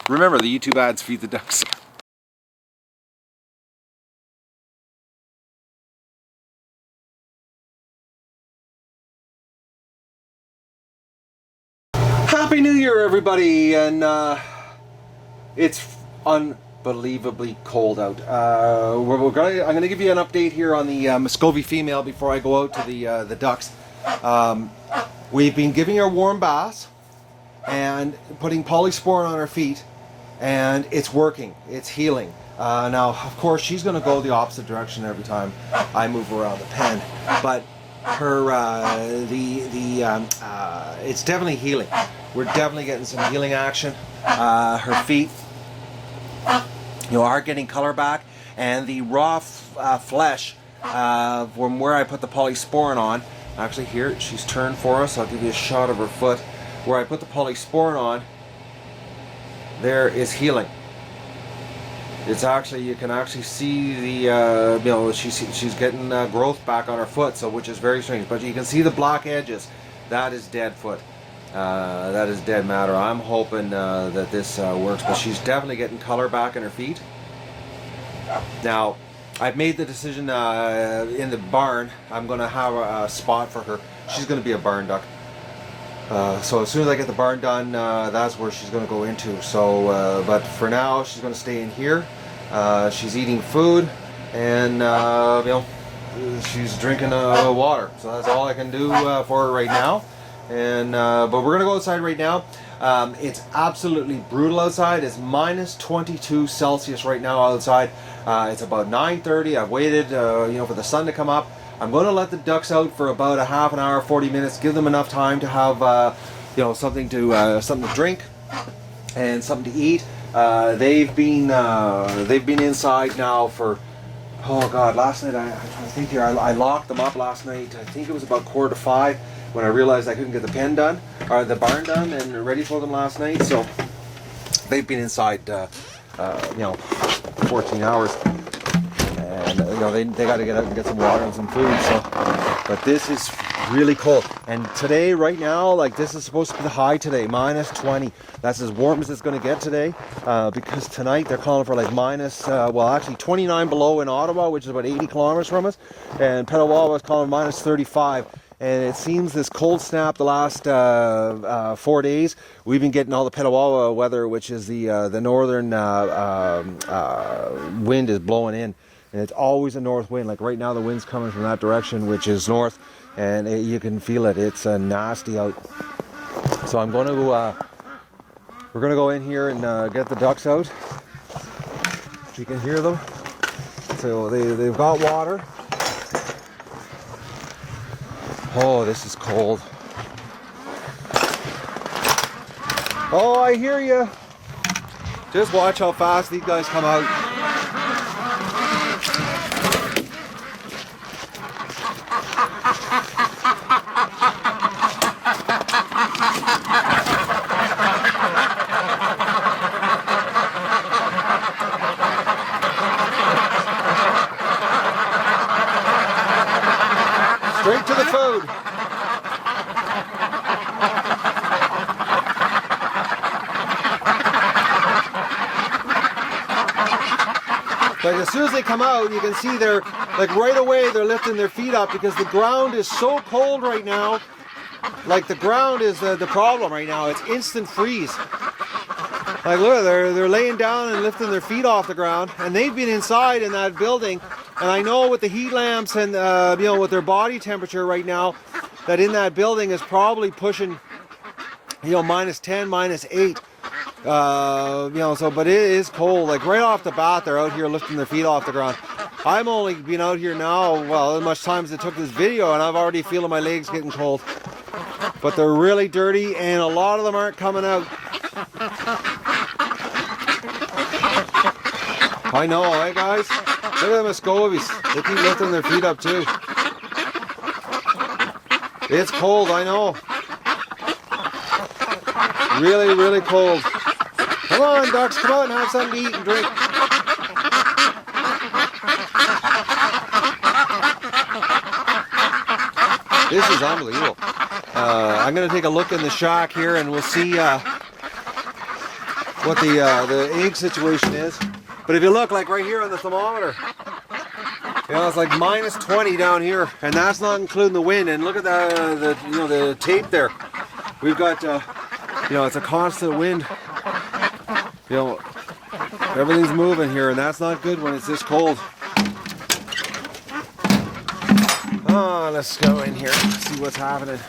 Remember, the YouTube ads feed the ducks. Happy New Year, everybody, and it's unbelievably cold out. I'm going to give you an update here on the Muscovy female before I go out to the ducks. We've been giving her warm baths and putting polysporin on her feet, and it's working. It's healing. Now, of course, she's going to go the opposite direction every time I move around the pen, but her it's definitely healing. We're definitely getting some healing action. Her feet, are getting color back, and the raw flesh from where I put the polysporin on. Actually, here she's turned for us. I'll give you a shot of her foot where I put the polysporin on. There is healing. It's actually, you can actually see the she's getting growth back on her foot, so which is very strange. But you can see the black edges. That is dead foot. That is dead matter. I'm hoping that this works, but she's definitely getting color back in her feet. Now, I've made the decision in the barn. I'm going to have a spot for her. She's going to be a barn duck. So as soon as I get the barn done, that's where she's going to go into. So, but for now, she's going to stay in here. She's eating food, and she's drinking water. So that's all I can do for her right now. And but we're gonna go outside right now. It's absolutely brutal outside. It's minus 22 Celsius right now outside. It's about 9:30. I've waited, for the sun to come up. I'm going to let the ducks out for about a half an hour, 40 minutes. Give them enough time to have, something to drink and something to eat. They've been inside now for, oh God, last night I think here I locked them up last night. I think it was about 4:45 when I realized I couldn't get the pen done or the barn done and ready for them last night. So they've been inside, 14 hours. And they got to get out and get some water and some food. So, but this is really cold. And today, right now, like this is supposed to be the high today, minus 20. That's as warm as it's going to get today. Because tonight they're calling for like minus, actually 29 below in Ottawa, which is about 80 kilometers from us, and Petawawa is calling minus 35. And it seems this cold snap the last 4 days, we've been getting all the Petawawa weather, which is the northern wind is blowing in. And it's always a north wind. Like right now the wind's coming from that direction, which is north, and you can feel it. It's nasty out. So I'm going to we're going to go in here and get the ducks out. You can hear them. So they've got water. Oh, this is cold. Oh, I hear you. Just watch how fast these guys come out. Straight to the food. Like as soon as they come out, you can see they're like right away they're lifting their feet up because the ground is so cold right now. Like the ground is the problem right now. It's instant freeze. Like look, they're laying down and lifting their feet off the ground, and they've been inside in that building. And I know with the heat lamps and with their body temperature right now, that in that building is probably pushing minus 10, minus 8. But it is cold. Like right off the bat, they're out here lifting their feet off the ground. I'm only been out here now, as much time as it took this video, and I'm already feeling my legs getting cold. But they're really dirty, and a lot of them aren't coming out. I know, eh guys? Look at the Muscovies. They keep lifting their feet up too. It's cold, I know. Really, really cold. Come on, ducks, come out and have something to eat and drink. This is unbelievable. I'm going to take a look in the shack here and we'll see what the egg situation is. But if you look, like right here on the thermometer, you know, it's like minus 20 down here, and that's not including the wind. And look at the tape there. We've got you know, it's a constant wind. You know, everything's moving here, and that's not good when it's this cold. Oh, let's go in here and see what's happening.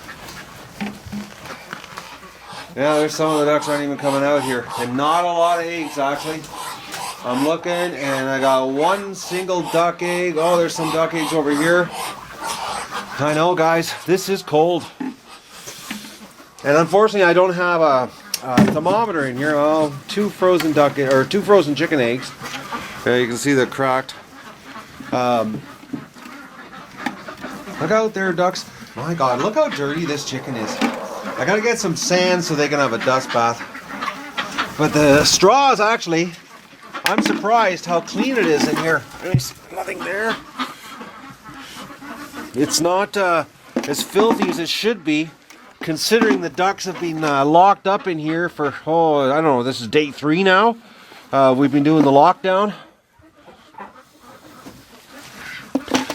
Yeah, there's some of the ducks aren't even coming out here, and not a lot of eggs actually. I'm looking, and I got one single duck egg. Oh, there's some duck eggs over here. I know, guys, this is cold. And unfortunately, I don't have a thermometer in here. Oh, two frozen chicken eggs. Yeah, you can see they're cracked. Look out there, ducks. My God, look how dirty this chicken is. I gotta get some sand so they can have a dust bath. But the straws, actually, I'm surprised how clean it is in here. There's nothing there. It's not as filthy as it should be, considering the ducks have been locked up in here for, oh, I don't know, this is day 3 now. We've been doing the lockdown.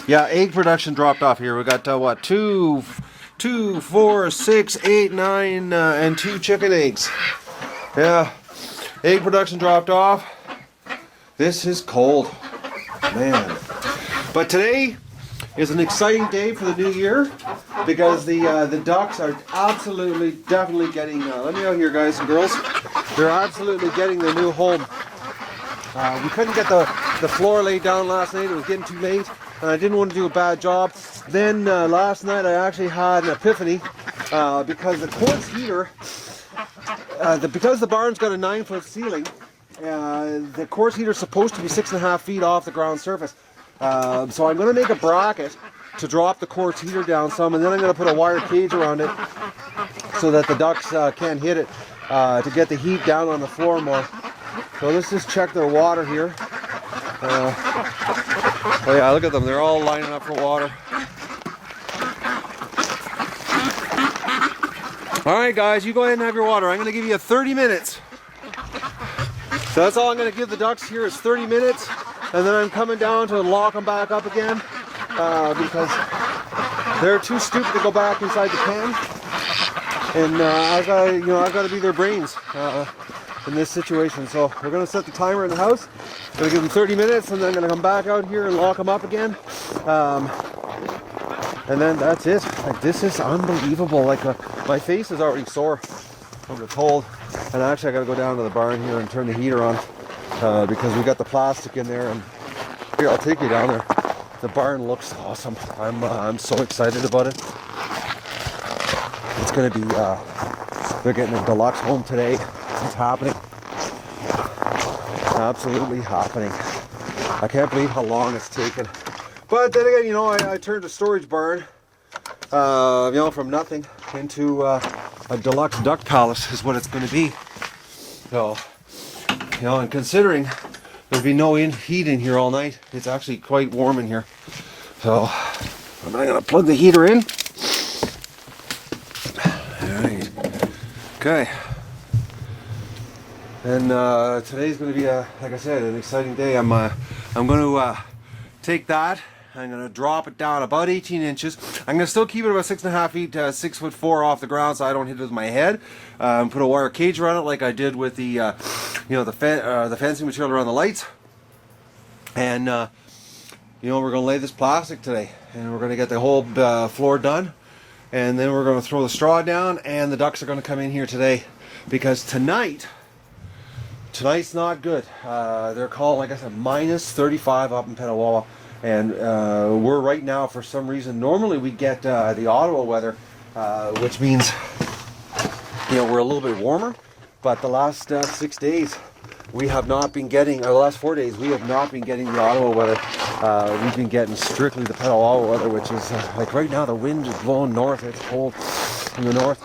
Yeah, egg production dropped off here. We got, what, 2, 4, 6, 8, 9, and 2 chicken eggs. Yeah, egg production dropped off. This is cold, man. But today is an exciting day for the new year because the ducks are absolutely, definitely getting. Let me out here, guys and girls. They're absolutely getting their new home. We couldn't get the floor laid down last night. It was getting too late, and I didn't want to do a bad job. Then last night I actually had an epiphany because the quartz heater, because the barn's got a 9-foot ceiling. The quartz heater is supposed to be 6.5 feet off the ground surface. So I'm going to make a bracket to drop the quartz heater down some, and then I'm going to put a wire cage around it so that the ducks can't hit it to get the heat down on the floor more. So let's just check their water here. Oh yeah, look at them. They're all lining up for water. Alright guys, you go ahead and have your water. I'm going to give you 30 minutes. So that's all I'm going to give the ducks here is 30 minutes, and then I'm coming down to lock them back up again because they're too stupid to go back inside the pen, and I've got to be their brains in this situation. So we're going to set the timer in the house. Going to give them 30 minutes, and then I'm going to come back out here and lock them up again, and then that's it. Like, this is unbelievable. Like my face is already sore from the cold. And actually I got to go down to the barn here and turn the heater on because we got the plastic in there. And here, I'll take you down there. The barn looks awesome. I'm so excited about it. It's going to be, they're getting a deluxe home today. It's happening. Absolutely happening. I can't believe how long it's taken. But then again, you know, I turned a storage barn, you know, from nothing into a deluxe duck palace is what it's going to be. So, you know, and considering there'll be no heat in here all night, it's actually quite warm in here. So, I'm going to plug the heater in. Alright. Okay. And today's going to be, like I said, an exciting day. I'm going to take that. I'm going to drop it down about 18 inches. I'm going to still keep it about 6.5 feet, 6'4" off the ground so I don't hit it with my head. Put a wire cage around it like I did with the, you know, the fencing material around the lights. And, you know, we're going to lay this plastic today. And we're going to get the whole floor done. And then we're going to throw the straw down, and the ducks are going to come in here today. Because tonig's not good. They're called, like I said, minus 35 up in Petawawa. And we're right now, for some reason, normally we get the Ottawa weather, which means, you know, we're a little bit warmer. But the last 6 days, we have not been getting, or the last 4 days, we have not been getting the Ottawa weather. We've been getting strictly the Petawawa weather, which is, like right now, the wind is blowing north. It's cold in the north.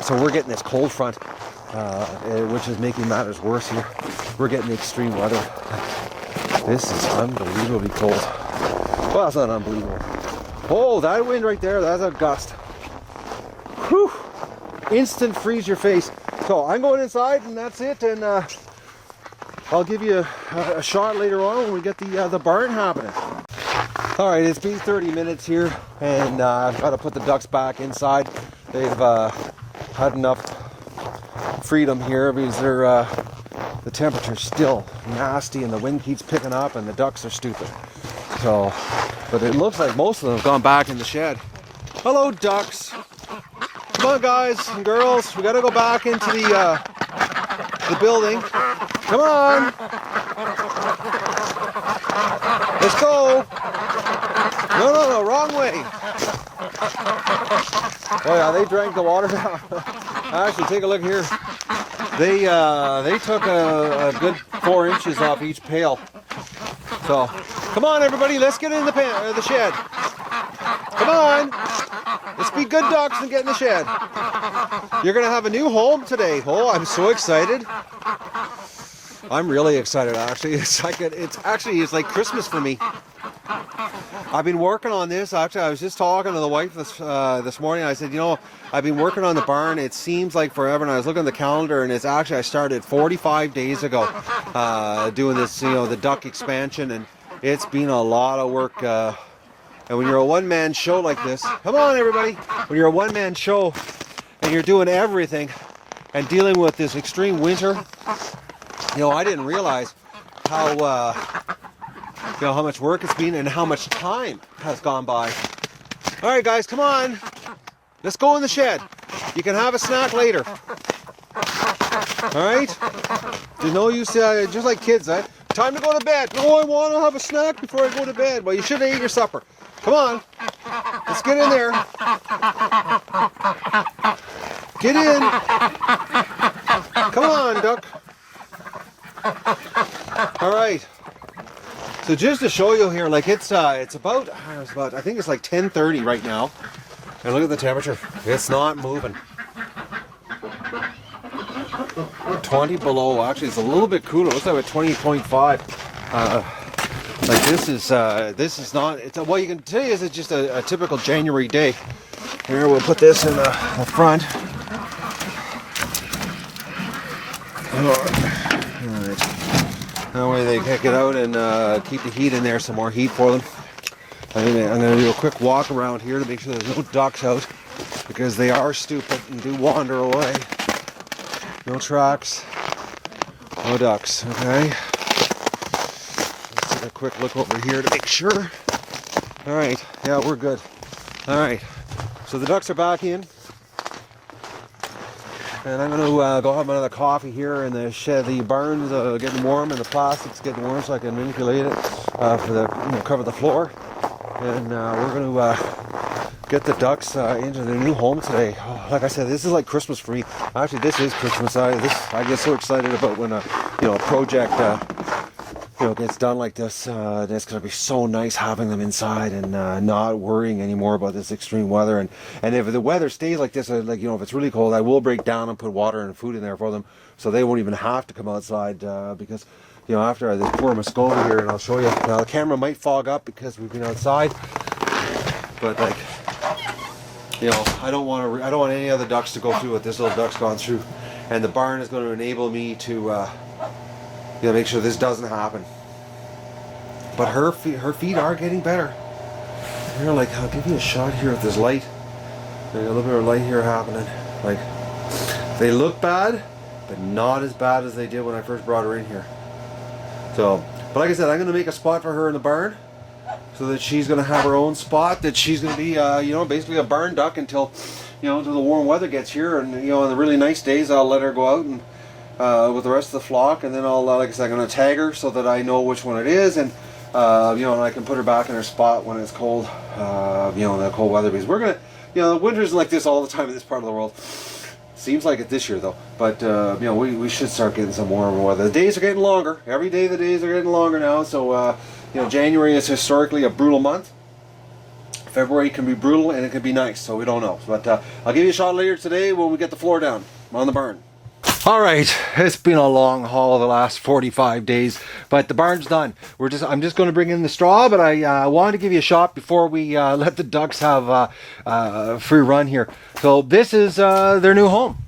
So we're getting this cold front, which is making matters worse here. We're getting extreme weather. This is unbelievably cold. Well, that's not unbelievable. Oh, that wind right there, that's a gust. Whew! Instant freeze your face. So I'm going inside, and that's it. And I'll give you a shot later on when we get the barn happening. All right, it's been 30 minutes here, and I've got to put the ducks back inside. They've had enough freedom here because the temperature's still nasty, and the wind keeps picking up, and the ducks are stupid. So, but it looks like most of them have gone back in the shed. Hello, ducks. Come on, guys and girls. We got to go back into the building. Come on. Let's go. No, wrong way. Oh yeah, they drank the water down. Actually, take a look here. They took a good 4 inches off each pail. So, come on everybody, let's get in the shed. Come on. Let's be good ducks and get in the shed. You're gonna have a new home today. Oh, I'm so excited. I'm really excited actually. It's like Christmas for me. I've been working on this. Actually, I was just talking to the wife this morning. I said, you know, I've been working on the barn. It seems like forever. And I was looking at the calendar, and I started 45 days ago doing this, you know, the duck expansion, and it's been a lot of work. And when you're a one-man show like this, come on everybody. When you're a one-man show and you're doing everything and dealing with this extreme winter, you know, I didn't realize how you know, how much work it's been and how much time has gone by. All right, guys, come on. Let's go in the shed. You can have a snack later. All right? There's no use, just like kids, time to go to bed. No, I want to have a snack before I go to bed. Well, you should have ate your supper. Come on. Let's get in there. Get in. Come on, duck. All right. So just to show you here, like it's about I think it's like 10:30 right now, and look at the temperature. It's not moving. 20 below. Actually, it's a little bit cooler. It looks like at 20.5. Like this is not. What you can tell you is it's just a typical January day. Here we'll put this in the front. That way they can get out and keep the heat in there, some more heat for them. I'm going to do a quick walk around here to make sure there's no ducks out, because they are stupid and do wander away. No tracks, no ducks, okay? Let's take a quick look over here to make sure. Alright, yeah, we're good. Alright, so the ducks are back in. And I'm going to go have another coffee here in the shed. The barn's getting warm and the plastic's getting warm, so I can manipulate it for the cover the floor. And we're going to get the ducks into their new home today. Oh, like I said, this is like Christmas for me. Actually, this is Christmas. I get so excited about when a project gets done like this. It's going to be so nice having them inside and not worrying anymore about this extreme weather. And if the weather stays like this, if it's really cold, I will break down and put water and food in there for them, so they won't even have to come outside. Because after this poor Muscovy here, and I'll show you. Now the camera might fog up because we've been outside, but I don't want any other ducks to go through what this little duck's gone through, and the barn is going to enable me to make sure this doesn't happen. But her feet are getting better. Here, like, I'll give you a shot here with this light. There's a little bit of light here happening. Like, they look bad, but not as bad as they did when I first brought her in here. So, but like I said, I'm going to make a spot for her in the barn, so that she's going to have her own spot. That she's going to be, basically a barn duck until the warm weather gets here. And on the really nice days, I'll let her go out and with the rest of the flock, and then I'll, like I said, I'm going to tag her so that I know which one it is, and and I can put her back in her spot when it's cold, in the cold weather, because we're going to, the winter's like this all the time in this part of the world. Seems like it this year though, but we should start getting some warmer weather. The days are getting longer. Every day the days are getting longer now, so January is historically a brutal month. February can be brutal and it can be nice, so we don't know. But I'll give you a shot later today when we get the floor down on the barn. Alright, it's been a long haul the last 45 days, but the barn's done. I'm just going to bring in the straw, but I wanted to give you a shot before we let the ducks have a free run here. So this is their new home.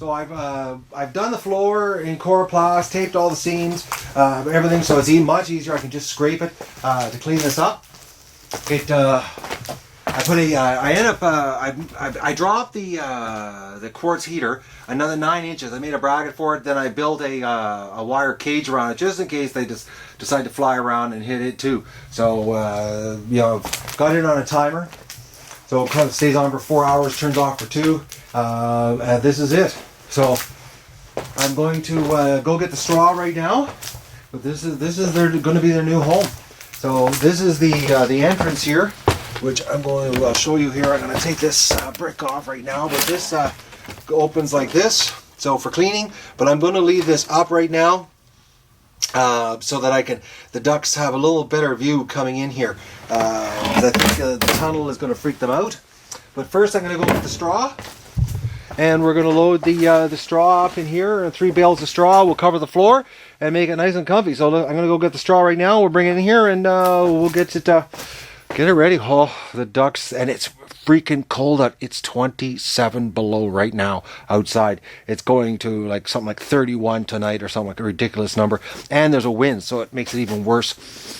So I've done the floor in coroplast, taped all the seams, everything, so it's much easier. I can just scrape it to clean this up. I dropped the quartz heater another 9 inches. I made a bracket for it. Then I built a wire cage around it just in case they just decide to fly around and hit it too. So got it on a timer. So it kind of stays on for 4 hours, turns off for 2. And this is it. So I'm going to go get the straw right now. But this is going to be their new home. So this is the entrance here, which I'm going to show you here. I'm going to take this brick off right now, but this opens like this, so for cleaning. But I'm going to leave this up right now so that the ducks have a little better view coming in here. I think the tunnel is going to freak them out. But first I'm going to go with the straw. And we're going to load the straw up in here. 3 bales of straw will cover the floor and make it nice and comfy. So I'm going to go get the straw right now. We'll bring it in here and we'll get it ready. Oh, the ducks, and it's freaking cold out. It's 27 below right now outside. It's going to something like 31 tonight or something like a ridiculous number. And there's a wind, so it makes it even worse.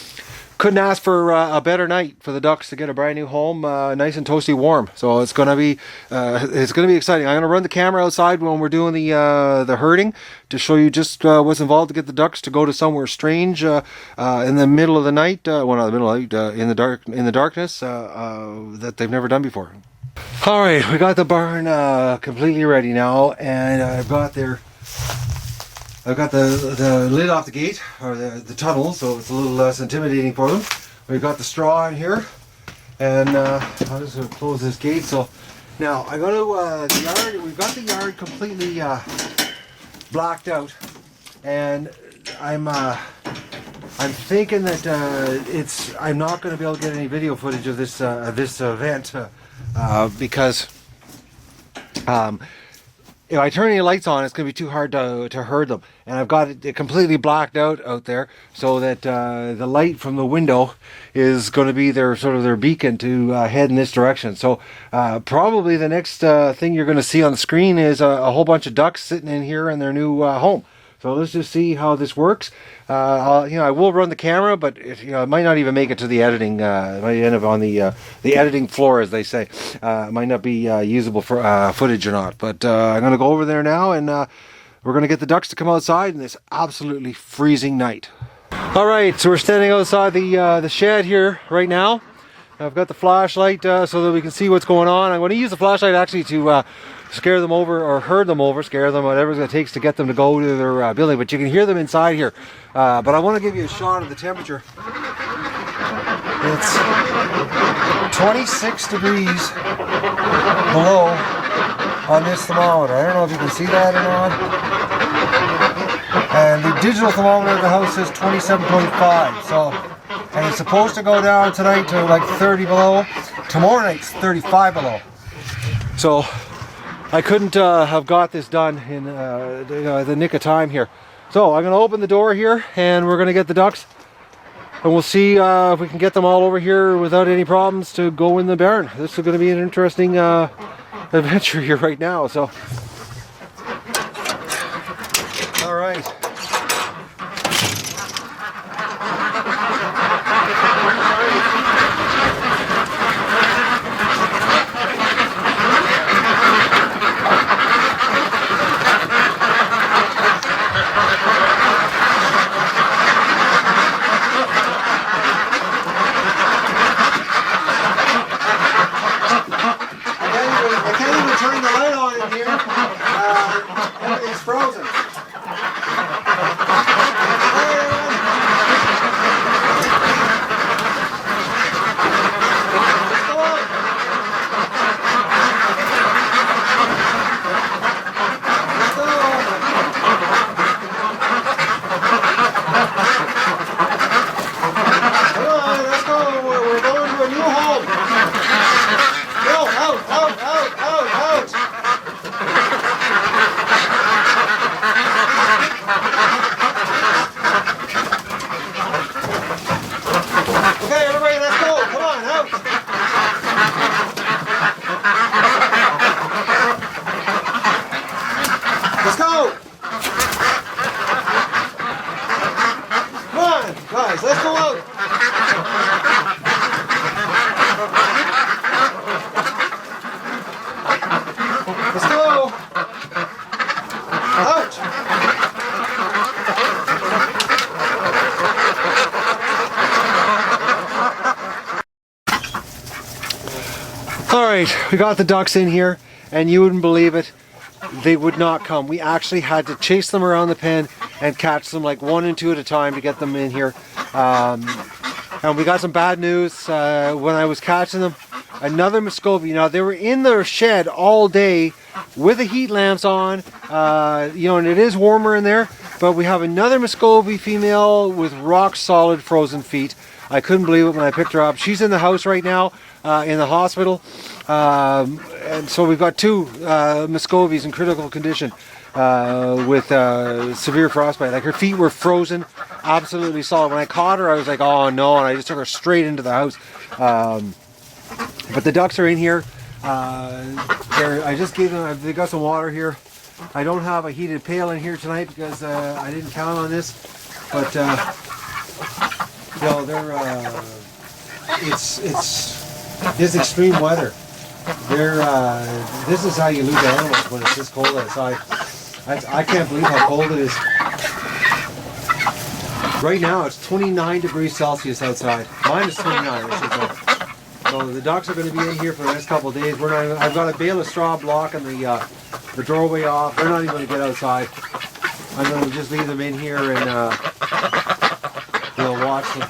Couldn't ask for a better night for the ducks to get a brand new home, nice and toasty warm. So it's gonna be exciting. I'm gonna run the camera outside when we're doing the herding to show you just what's involved to get the ducks to go to somewhere strange in the middle of the night. Well, not the middle of the night, in the darkness that they've never done before. All right, we got the barn completely ready now, and I've got the lid off the gate, or the tunnel, so it's a little less intimidating for them. We've got the straw in here, and I'm just going to close this gate. So now I'm going to we've got the yard completely blocked out, and I'm thinking that I'm not going to be able to get any video footage of this event because if I turn any lights on, it's going to be too hard to herd them. And I've got it completely blacked out there, so that the light from the window is going to be their beacon to head in this direction. So probably the next thing you're going to see on the screen is a whole bunch of ducks sitting in here in their new home. So let's just see how this works. I will run the camera, but it might not even make it to the editing. It might end up on the editing floor, as they say. It might not be usable for footage or not. But I'm going to go over there now, and we're going to get the ducks to come outside in this absolutely freezing night. All right, so we're standing outside the shed here right now. I've got the flashlight so that we can see what's going on. I'm going to use the flashlight actually to scare them over, or herd them over, scare them, whatever it takes to get them to go to their building. But you can hear them inside here. But I want to give you a shot of the temperature. It's 26 degrees below on this thermometer. I don't know if you can see that or not. And the digital thermometer of the house says 27.5. So, and it's supposed to go down tonight to like 30 below. Tomorrow night's 35 below. So I couldn't have got this done in the nick of time here. So I'm going to open the door here, and we're going to get the ducks, and we'll see if we can get them all over here without any problems to go in the barn. This is going to be an interesting adventure here right now. So, all right. Everything's frozen. guys. Let's go out. Let's go. Out. All right, we got the ducks in here, and you wouldn't believe it, they would not come. We actually had to chase them around the pen and catch them like 1 and 2 at a time to get them in here. And we got some bad news when I was catching them. Another Muscovy. Now they were in their shed all day with the heat lamps on, you know, and it is warmer in there. But we have another Muscovy female with rock solid frozen feet. I couldn't believe it when I picked her up. She's in the house right now, in the hospital. And so we've got 2 Muscovies in critical condition with severe frostbite. Like her feet were frozen, absolutely solid. When I caught her, I was like, oh no, and I just took her straight into the house. But the ducks are in here. I just gave them, they got some water here. I don't have a heated pail in here tonight because I didn't count on this. But you know, they're it's extreme weather. This is how you lose animals when it's this cold outside. I can't believe how cold it is. Right now it's 29 degrees Celsius outside. Minus 29, I should say. So the ducks are going to be in here for the next couple of days. I've got a bale of straw blocking the doorway off. They're not even going to get outside. I'm going to just leave them in here and you know, watch them.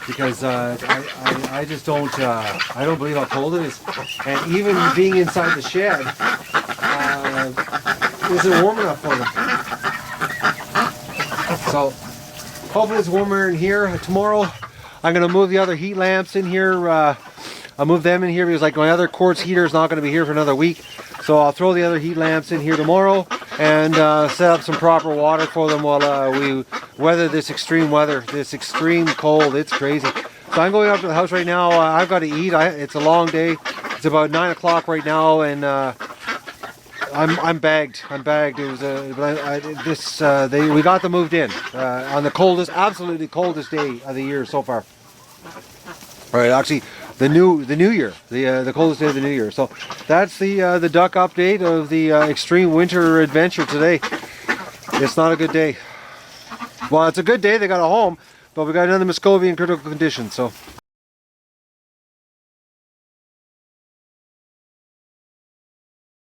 Because I just don't, I don't believe how cold it is. And even being inside the shed isn't warm enough for them. So hopefully it's warmer in here. Tomorrow I'm going to move the other heat lamps in here. I'll move them in here because like my other quartz heater is not going to be here for another week. So I'll throw the other heat lamps in here tomorrow and set up some proper water for them while we weather this extreme weather, this extreme cold. It's crazy. So I'm going up to the house right now. I've got to eat. It's a long day. It's about 9 o'clock right now, and I'm bagged. I'm bagged. It was we got them moved in on the coldest, absolutely coldest day of the year so far. All right, actually, the new year, the coldest day of the new year. So that's the duck update of the extreme winter adventure today. It's not a good day. Well, it's a good day. They got a home, but we got another Muscovy in critical condition. So.